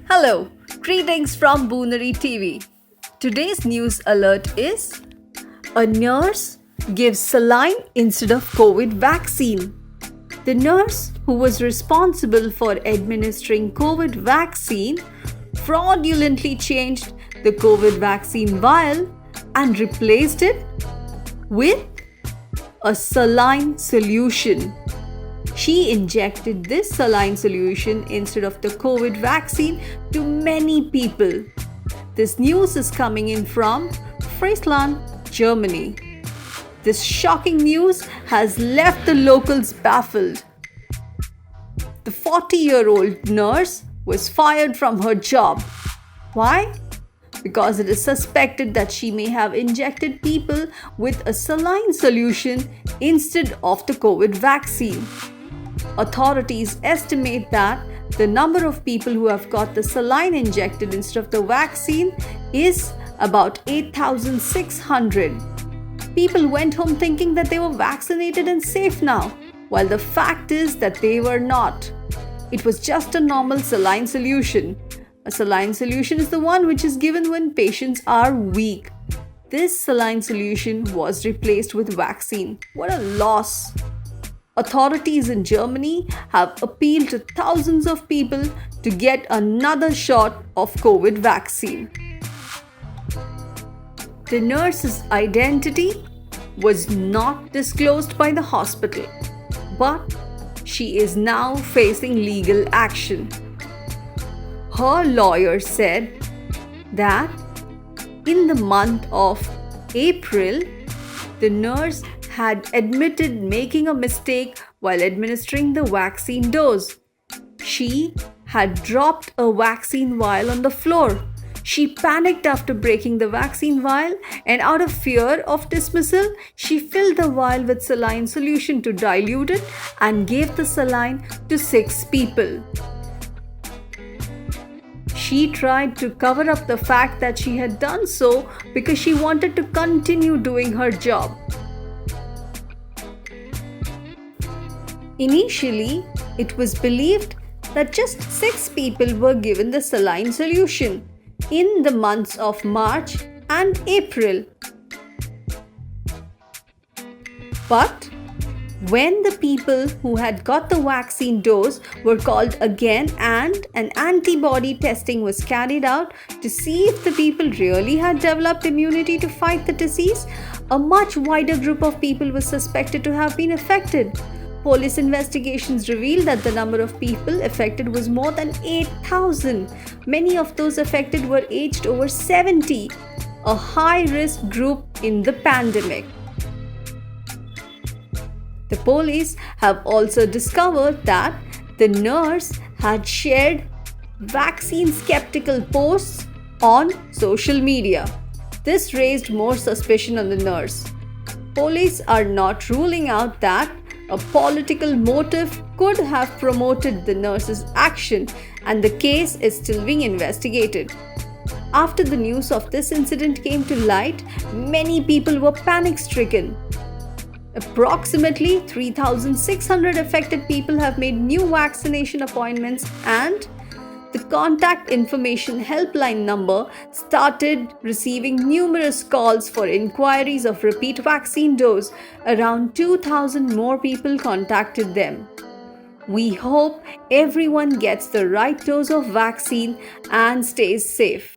Hello, greetings from Boonery TV. Today's news alert is a nurse gives saline instead of COVID vaccine. The nurse who was responsible for administering COVID vaccine fraudulently changed the COVID vaccine vial and replaced it with a saline solution. She injected this saline solution instead of the COVID vaccine to many people. This news is coming in from Friesland, Germany. This shocking news has left the locals baffled. The 40-year-old nurse was fired from her job. Why? Because it is suspected that she may have injected people with a saline solution instead of the COVID vaccine. Authorities estimate that the number of people who have got the saline injected instead of the vaccine is about 8,600. People went home thinking that they were vaccinated and safe now, while the fact is that they were not. It was just a normal saline solution. A saline solution is the one which is given when patients are weak. This saline solution was replaced with vaccine. What a loss! Authorities in Germany have appealed to thousands of people to get another shot of COVID vaccine. The nurse's identity was not disclosed by the hospital, but she is now facing legal action. Her lawyer said that in the month of April, the nurse had admitted making a mistake while administering the vaccine dose. She had dropped a vaccine vial on the floor. She panicked after breaking the vaccine vial, and out of fear of dismissal, she filled the vial with saline solution to dilute it and gave the saline to 6 people. She tried to cover up the fact that she had done so because she wanted to continue doing her job. Initially, it was believed that just 6 people were given the saline solution in the months of March and April. But when the people who had got the vaccine dose were called again and an antibody testing was carried out to see if the people really had developed immunity to fight the disease, a much wider group of people was suspected to have been affected. Police investigations revealed that the number of people affected was more than 8,000. Many of those affected were aged over 70, a high-risk group in the pandemic. The police have also discovered that the nurse had shared vaccine-skeptical posts on social media. This raised more suspicion on the nurse. Police are not ruling out that a political motive could have promoted the nurse's action, and the case is still being investigated. After the news of this incident came to light, many people were panic-stricken. Approximately 3,600 affected people have made new vaccination appointments, and the contact information helpline number started receiving numerous calls for inquiries of repeat vaccine dose. Around 2,000 more people contacted them. We hope everyone gets the right dose of vaccine and stays safe.